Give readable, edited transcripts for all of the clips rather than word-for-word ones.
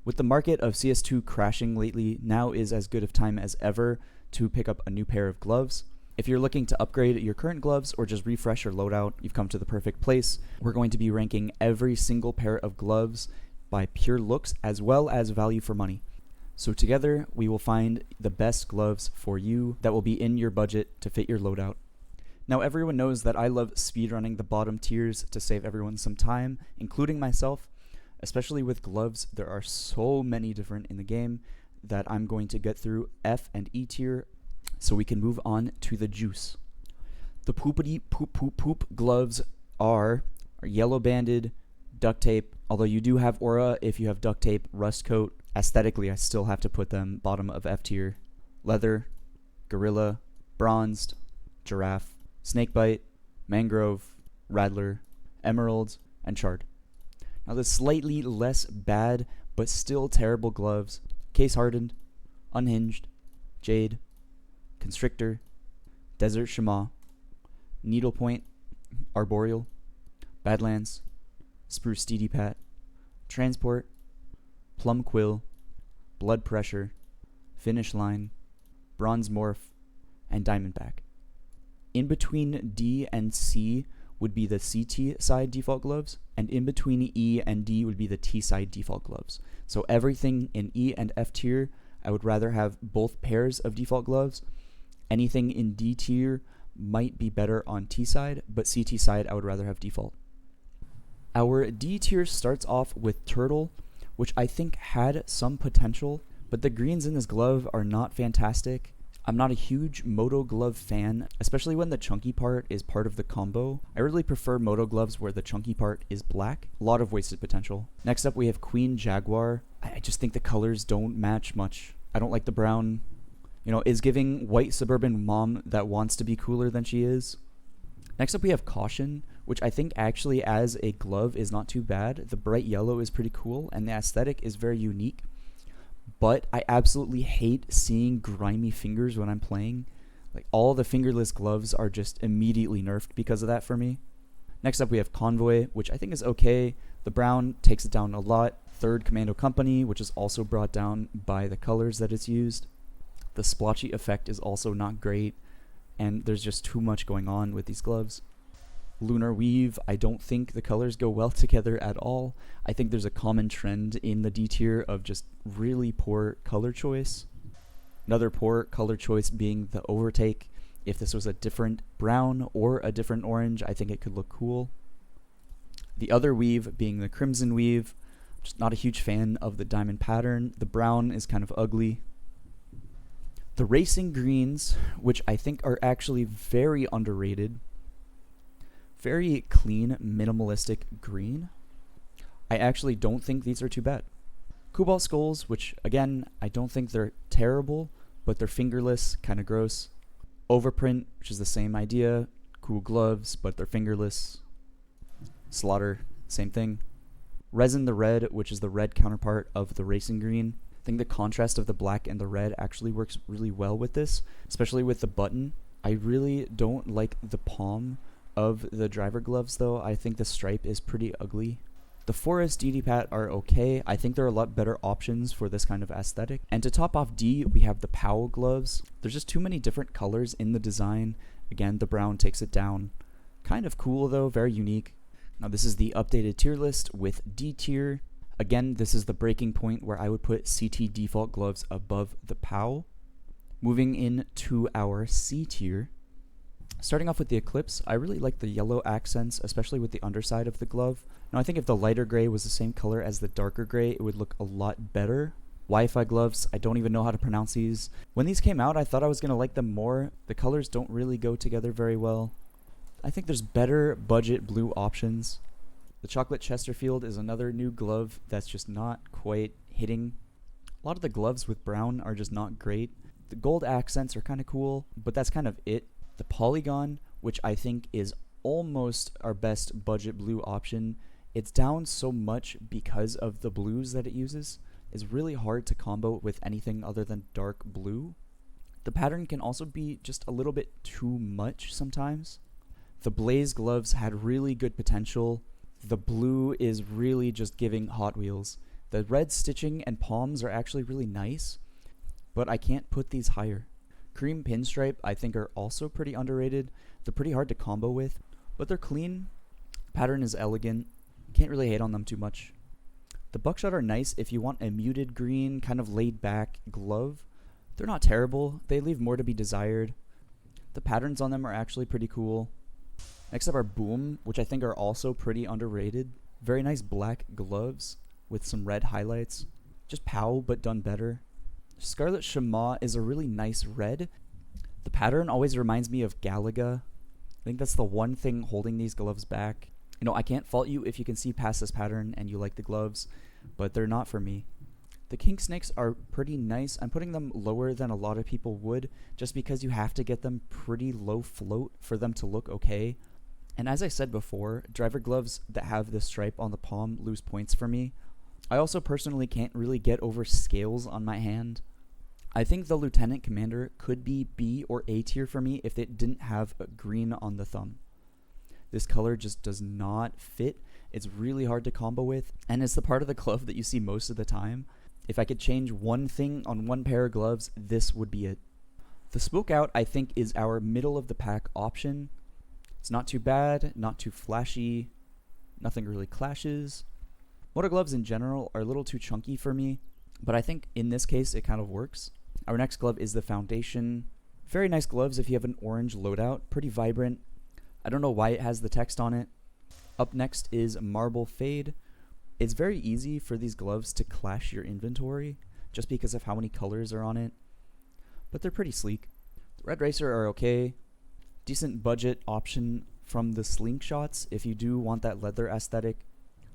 With the market of CS2 crashing lately, now is as good of time as ever to pick up a new pair of gloves. If you're looking to upgrade your current gloves or just refresh your loadout, you've come to the perfect place. We're going to be ranking every single pair of gloves by pure looks as well as value for money. So together, we will find the best gloves for you that will be in your budget to fit your loadout. Now, everyone knows that I love speedrunning the bottom tiers to save everyone some time, including myself. Especially with gloves, there are so many different in the game that I'm going to get through F and E tier so we can move on to the juice. The poopity poop poop poop gloves are yellow banded, duct tape, although you do have aura if you have duct tape, rust coat. Aesthetically, I still have to put them bottom of F tier. Leather, gorilla, bronzed, giraffe, snakebite, mangrove, rattler, emerald, and charred. Now the slightly less bad but still terrible gloves: case hardened, unhinged, jade, constrictor, desert shema, needlepoint, arboreal, badlands, spruce steedy pat, transport, plum quill, blood pressure, finish line, bronze morph, and diamondback. In between D and C would be the CT side default gloves, and in between E and D would be the T side default gloves. So everything in E and F tier, I would rather have both pairs of default gloves. Anything in D tier might be better on T side, but CT side I would rather have default. Our D tier starts off with Turtle, which I think had some potential, but the greens in this glove are not fantastic. I'm not a huge Moto glove fan, especially when the chunky part is part of the combo. I really prefer Moto gloves where the chunky part is black. A lot of wasted potential. Next up we have Queen Jaguar. I just think the colors don't match much. I don't like the brown. Is giving white suburban mom that wants to be cooler than she is. Next up we have Caution, which I think actually as a glove is not too bad. The bright yellow is pretty cool and the aesthetic is very unique. But I absolutely hate seeing grimy fingers when I'm playing. Like, all the fingerless gloves are just immediately nerfed because of that for me. Next up we have Convoy, which I think is okay. The brown takes it down a lot. Third Commando Company, which is also brought down by the colors that it's used. The splotchy effect is also not great, and there's just too much going on with these gloves. Lunar Weave, I don't think the colors go well together at all. I think there's a common trend in the D tier of just really poor color choice. Another poor color choice being the Overtake. If this was a different brown or a different orange, I think it could look cool. The other weave being the Crimson Weave. Just not a huge fan of the diamond pattern. The brown is kind of ugly. The Racing Greens, which I think are actually very underrated. Very clean, minimalistic green. I actually don't think these are too bad. Cobalt Skulls, which again, I don't think they're terrible, but they're fingerless, kind of gross. Overprint, which is the same idea. Cool gloves, but they're fingerless. Slaughter, same thing. Resin the Red, which is the red counterpart of the Racing Green. I think the contrast of the black and the red actually works really well with this, especially with the button. I really don't like the palm of the driver gloves though. I think the stripe is pretty ugly. The Forest DD-Pat are okay. I think there are a lot better options for this kind of aesthetic. And to top off D, we have the Powell gloves. There's just too many different colors in the design. Again, the brown takes it down. Kind of cool though, very unique. Now this is the updated tier list with D tier. Again, this is the breaking point where I would put CT default gloves above the Powell. Moving into our C tier. Starting off with the Eclipse, I really like the yellow accents, especially with the underside of the glove. Now I think if the lighter gray was the same color as the darker gray, it would look a lot better. Wi-Fi gloves, I don't even know how to pronounce these. When these came out, I thought I was going to like them more. The colors don't really go together very well. I think there's better budget blue options. The Chocolate Chesterfield is another new glove that's just not quite hitting. A lot of the gloves with brown are just not great. The gold accents are kind of cool, but that's kind of it. The Polygon, which I think is almost our best budget blue option, it's down so much because of the blues that it uses. It's really hard to combo with anything other than dark blue. The pattern can also be just a little bit too much sometimes. The Blaze gloves had really good potential. The blue is really just giving Hot Wheels. The red stitching and palms are actually really nice, but I can't put these higher. Cream pinstripe I think are also pretty underrated. They're pretty hard to combo with, but they're clean. Pattern is elegant. Can't really hate on them too much. The buckshot are nice if you want a muted green, kind of laid back glove. They're not terrible. They leave more to be desired. The patterns on them are actually pretty cool. Next up are Boom, which I think are also pretty underrated. Very nice black gloves with some red highlights. Just POW, but done better. Scarlet Chamois is a really nice red. The pattern always reminds me of Galaga. I think that's the one thing holding these gloves back. You know, I can't fault you if you can see past this pattern and you like the gloves, but they're not for me. The King Snakes are pretty nice. I'm putting them lower than a lot of people would, just because you have to get them pretty low float for them to look okay. And as I said before, driver gloves that have this stripe on the palm lose points for me. I also personally can't really get over scales on my hand. I think the Lieutenant Commander could be B or A tier for me if it didn't have a green on the thumb. This color just does not fit. It's really hard to combo with, and it's the part of the glove that you see most of the time. If I could change one thing on one pair of gloves, this would be it. The Spoke Out, I think, is our middle of the pack option. It's not too bad, not too flashy, nothing really clashes. Motor gloves in general are a little too chunky for me, but I think in this case it kind of works. Our next glove is the Foundation. Very nice gloves if you have an orange loadout, pretty vibrant. I don't know why it has the text on it. Up next is Marble Fade. It's very easy for these gloves to clash your inventory just because of how many colors are on it, but they're pretty sleek. The Red Racer are okay. Decent budget option from the Slingshots if you do want that leather aesthetic.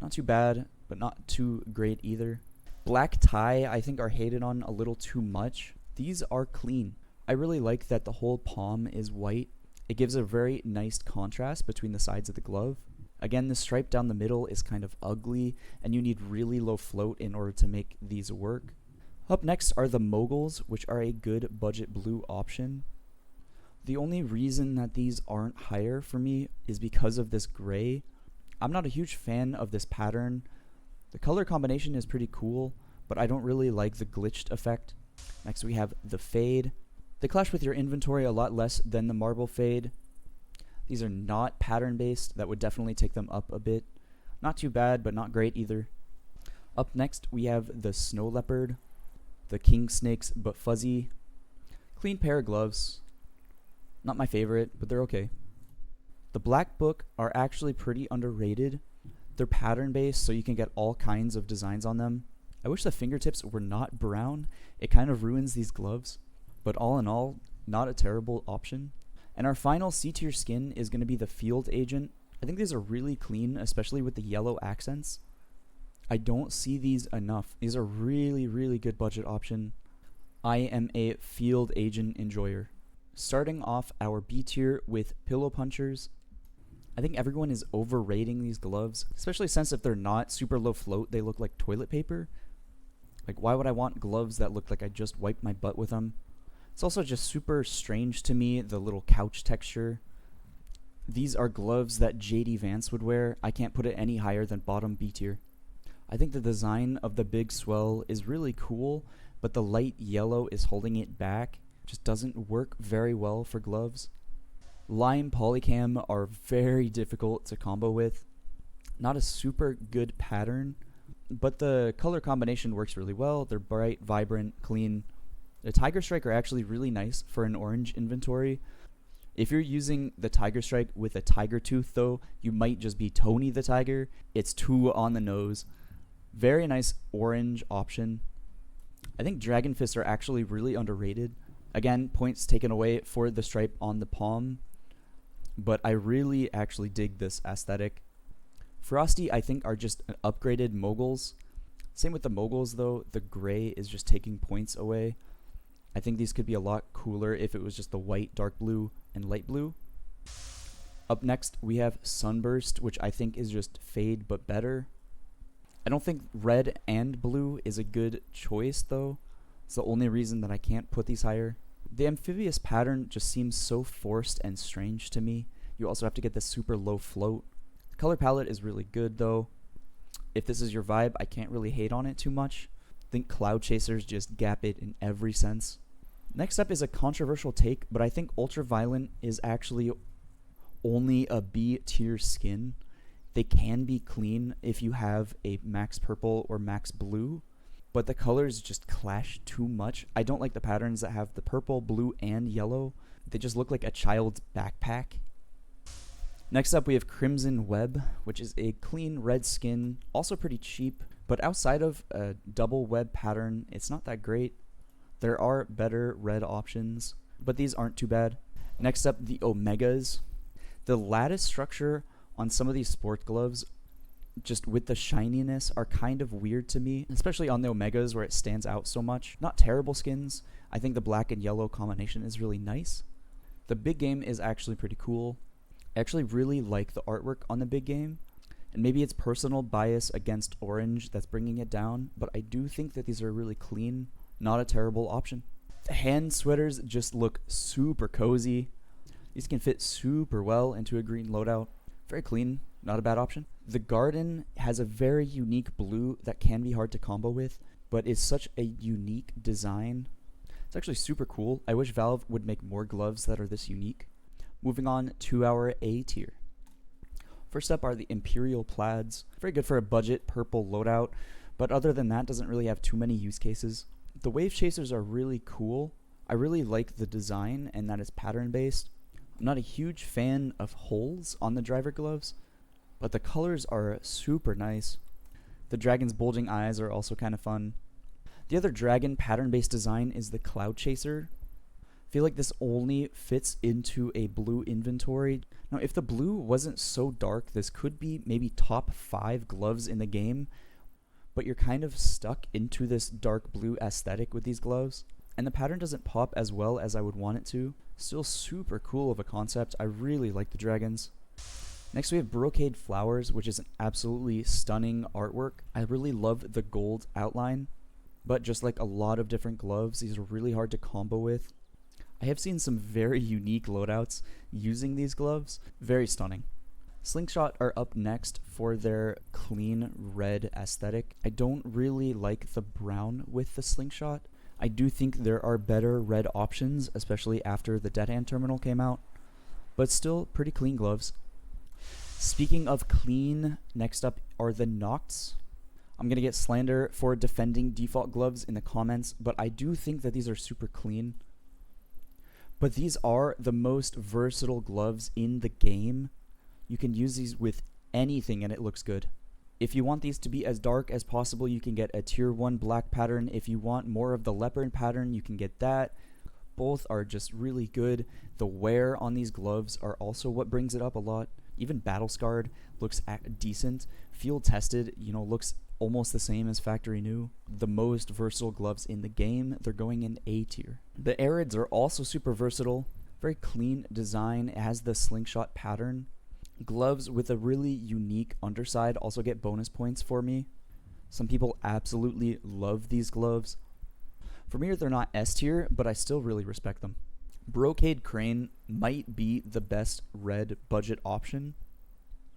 Not too bad, but not too great either. Black Tie I think are hated on a little too much. These are clean. I really like that the whole palm is white. It gives a very nice contrast between the sides of the glove. Again, the stripe down the middle is kind of ugly, and you need really low float in order to make these work. Up next are the Moguls, which are a good budget blue option. The only reason that these aren't higher for me is because of this gray. I'm not a huge fan of this pattern. The color combination is pretty cool, but I don't really like the glitched effect. Next we have the Fade. They clash with your inventory a lot less than the Marble Fade. These are not pattern based. That would definitely take them up a bit. Not too bad, but not great either. Up next we have the Snow Leopard. The King Snakes, but fuzzy. Clean pair of gloves. Not my favorite, but they're okay. The Black Book are actually pretty underrated. They're pattern based, so you can get all kinds of designs on them. I wish the fingertips were not brown. It kind of ruins these gloves. But all in all, not a terrible option. And our final C tier skin is going to be the Field Agent. I think these are really clean, especially with the yellow accents. I don't see these enough. These are really, really good budget option. I am a Field Agent enjoyer. Starting off our B tier with Pillow Punchers. I think everyone is overrating these gloves, especially since if they're not super low float, they look like toilet paper. Like, why would I want gloves that look like I just wiped my butt with them? It's also just super strange to me, the little couch texture. These are gloves that JD Vance would wear. I can't put it any higher than bottom B tier. I think the design of the big swell is really cool, but the light yellow is holding it back. It just doesn't work very well for gloves. Lime Polycam are very difficult to combo with. Not a super good pattern, but the color combination works really well. They're bright, vibrant, clean. The Tiger Strike are actually really nice for an orange inventory. If you're using the Tiger Strike with a tiger tooth though, you might just be Tony the Tiger. It's too on the nose. Very nice orange option. I think Dragon Fists are actually really underrated. Again, points taken away for the stripe on the palm, but I really actually dig this aesthetic. Frosty I think are just upgraded Moguls. Same with the Moguls though, the gray is just taking points away. I think these could be a lot cooler if it was just the white, dark blue, and light blue. Up next, we have Sunburst, which I think is just fade but better. I don't think red and blue is a good choice though. It's the only reason that I can't put these higher. The amphibious pattern just seems so forced and strange to me. You also have to get this super low float. The color palette is really good though. If this is your vibe, I can't really hate on it too much. I think Cloud Chasers just gap it in every sense. Next up is a controversial take, but I think Ultraviolent is actually only a B tier skin. They can be clean if you have a max purple or max blue, but the colors just clash too much. I don't like the patterns that have the purple, blue, and yellow. They just look like a child's backpack. Next up we have Crimson Web, which is a clean red skin, also pretty cheap, but outside of a double web pattern, it's not that great. There are better red options, but these aren't too bad. Next up, the Omegas. The lattice structure on some of these sport gloves, just with the shininess, are kind of weird to me, especially on the Omegas where it stands out so much. Not terrible skins. I think the black and yellow combination is really nice. The big game is actually pretty cool. I actually really like the artwork on the big game, and maybe it's personal bias against orange that's bringing it down, but I do think that these are really clean. Not a terrible option. The hand sweaters just look super cozy. These can fit super well into a green loadout. Very clean, not a bad option. The Garden has a very unique blue that can be hard to combo with, but is such a unique design. It's actually super cool. I wish Valve would make more gloves that are this unique. Moving on to our A tier. First up are the Imperial Plaids. Very good for a budget purple loadout, but other than that, doesn't really have too many use cases. The Wave Chasers are really cool. I really like the design and that it's pattern based. I'm not a huge fan of holes on the driver gloves, but the colors are super nice. The dragon's bulging eyes are also kind of fun. The other dragon pattern based design is the Cloud Chaser. I feel like this only fits into a blue inventory. Now, if the blue wasn't so dark, this could be maybe top 5 gloves in the game, but you're kind of stuck into this dark blue aesthetic with these gloves, and the pattern doesn't pop as well as I would want it to. Still super cool of a concept. I really like the dragons. Next we have Brocade Flowers, which is an absolutely stunning artwork. I really love the gold outline, but just like a lot of different gloves, these are really hard to combo with. I have seen some very unique loadouts using these gloves. Very stunning. Slingshot are up next for their clean red aesthetic. I don't really like the brown with the Slingshot. I do think there are better red options, especially after the Dead Hand Terminal came out, but still pretty clean gloves. Speaking of clean, next up are the Nocts. I'm going to get slander for defending default gloves in the comments, but I do think that these are super clean. But these are the most versatile gloves in the game. You can use these with anything and it looks good. If you want these to be as dark as possible, you can get a tier 1 black pattern. If you want more of the leopard pattern, you can get that. Both are just really good. The wear on these gloves are also what brings it up a lot. Even Battle Scarred looks decent. Field Tested, looks almost the same as factory new. The most versatile gloves in the game, they're going in A tier. The Arids are also super versatile. Very clean design. It has the slingshot pattern. Gloves with a really unique underside also get bonus points for me. Some people absolutely love these gloves. For me, they're not S tier, but I still really respect them. Brocade Crane might be the best red budget option.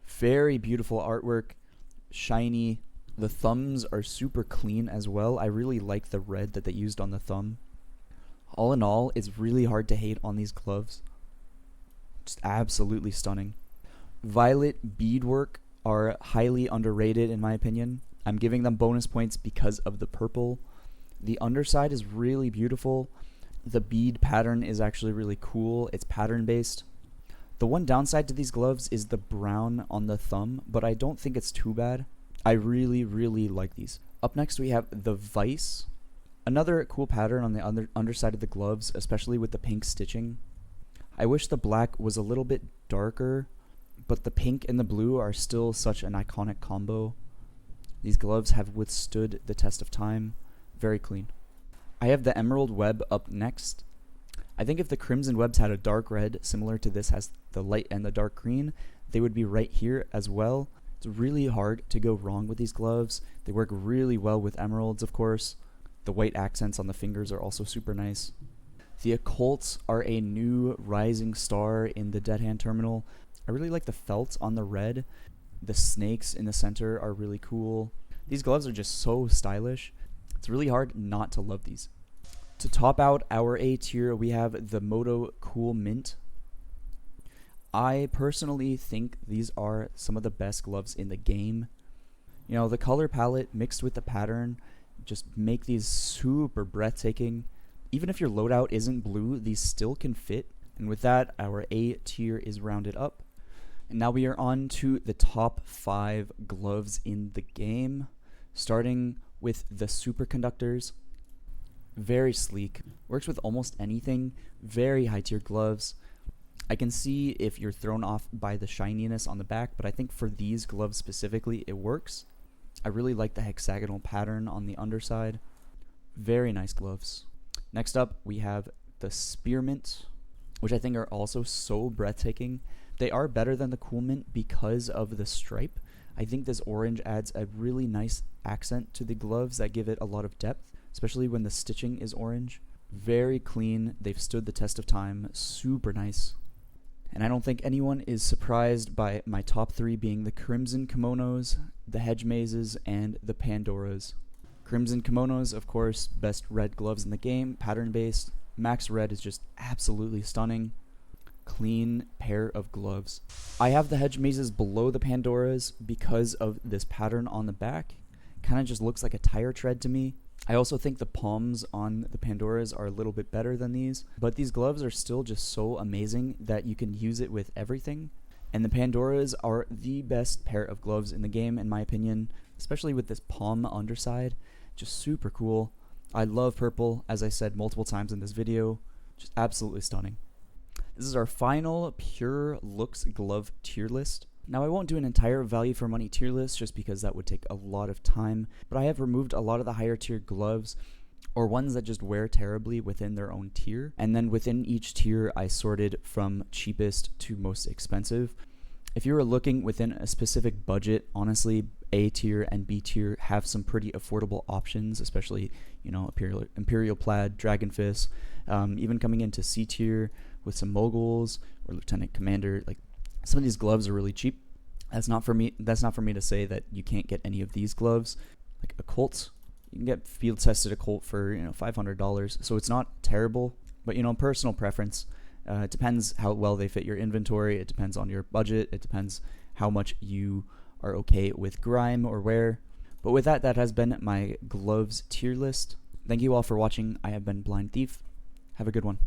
Very beautiful artwork, shiny. The thumbs are super clean as well. I really like the red that they used on the thumb. All in all, it's really hard to hate on these gloves. Just absolutely stunning. Violet beadwork are highly underrated in my opinion. I'm giving them bonus points because of the purple. The underside is really beautiful. The bead pattern is actually really cool. It's pattern based. The one downside to these gloves is the brown on the thumb, but I don't think it's too bad. I really, really like these. Up next we have the Vice. Another cool pattern on the underside of the gloves, especially with the pink stitching. I wish the black was a little bit darker, but the pink and the blue are still such an iconic combo. These gloves have withstood the test of time. Very clean. I have the Emerald Web up next. I think if the Crimson Webs had a dark red, similar to this has the light and the dark green, they would be right here as well. It's really hard to go wrong with these gloves. They work really well with emeralds, of course. The white accents on the fingers are also super nice. The Occults are a new rising star in the Dead Hand Terminal. I really like the felt on the red. The snakes in the center are really cool. These gloves are just so stylish. It's really hard not to love these. To top out our A tier, we have the Moto Cool Mint. I personally think these are some of the best gloves in the game. You know, the color palette mixed with the pattern just make these super breathtaking. Even if your loadout isn't blue, these still can fit. And with that, our A tier is rounded up. And now we are on to the top 5 gloves in the game, starting with the superconductors. Very sleek, works with almost anything, very high tier gloves. I can see if you're thrown off by the shininess on the back, but I think for these gloves specifically, it works. I really like the hexagonal pattern on the underside. Very nice gloves. Next up, we have the Spearmint, which I think are also so breathtaking. They are better than the Cool Mint because of the stripe. I think this orange adds a really nice accent to the gloves that give it a lot of depth, especially when the stitching is orange. Very clean. They've stood the test of time. Super nice. And I don't think anyone is surprised by my top 3 being the Crimson Kimonos, the Hedge Mazes, and the Pandoras. Crimson Kimonos, of course, best red gloves in the game, pattern-based. Max Red is just absolutely stunning. Clean pair of gloves. I have the Hedge Mazes below the Pandoras because of this pattern on the back. Kind of just looks like a tire tread to me. I also think the palms on the Pandoras are a little bit better than these, but these gloves are still just so amazing that you can use it with everything. And the Pandoras are the best pair of gloves in the game, in my opinion, especially with this palm underside. Just super cool. I love purple, as I said multiple times in this video. Just absolutely stunning. This is our final pure looks glove tier list. Now, I won't do an entire value for money tier list just because that would take a lot of time, but I have removed a lot of the higher tier gloves or ones that just wear terribly within their own tier. And then within each tier, I sorted from cheapest to most expensive. If you were looking within a specific budget, honestly, A tier and B tier have some pretty affordable options, especially, you know, Imperial Plaid, Dragon Fist, even coming into C tier with some Moguls or Lieutenant Commander. Like, some of these gloves are really cheap. That's not for me to say that you can't get any of these gloves. Like a Colt, you can get field tested a Colt for, you know, $500. So it's not terrible, but, you know, personal preference. It depends how well they fit your inventory. It depends on your budget. It depends how much you are okay with grime or wear. But with that, that has been my gloves tier list. Thank you all for watching. I have been Blind Thief. Have a good one.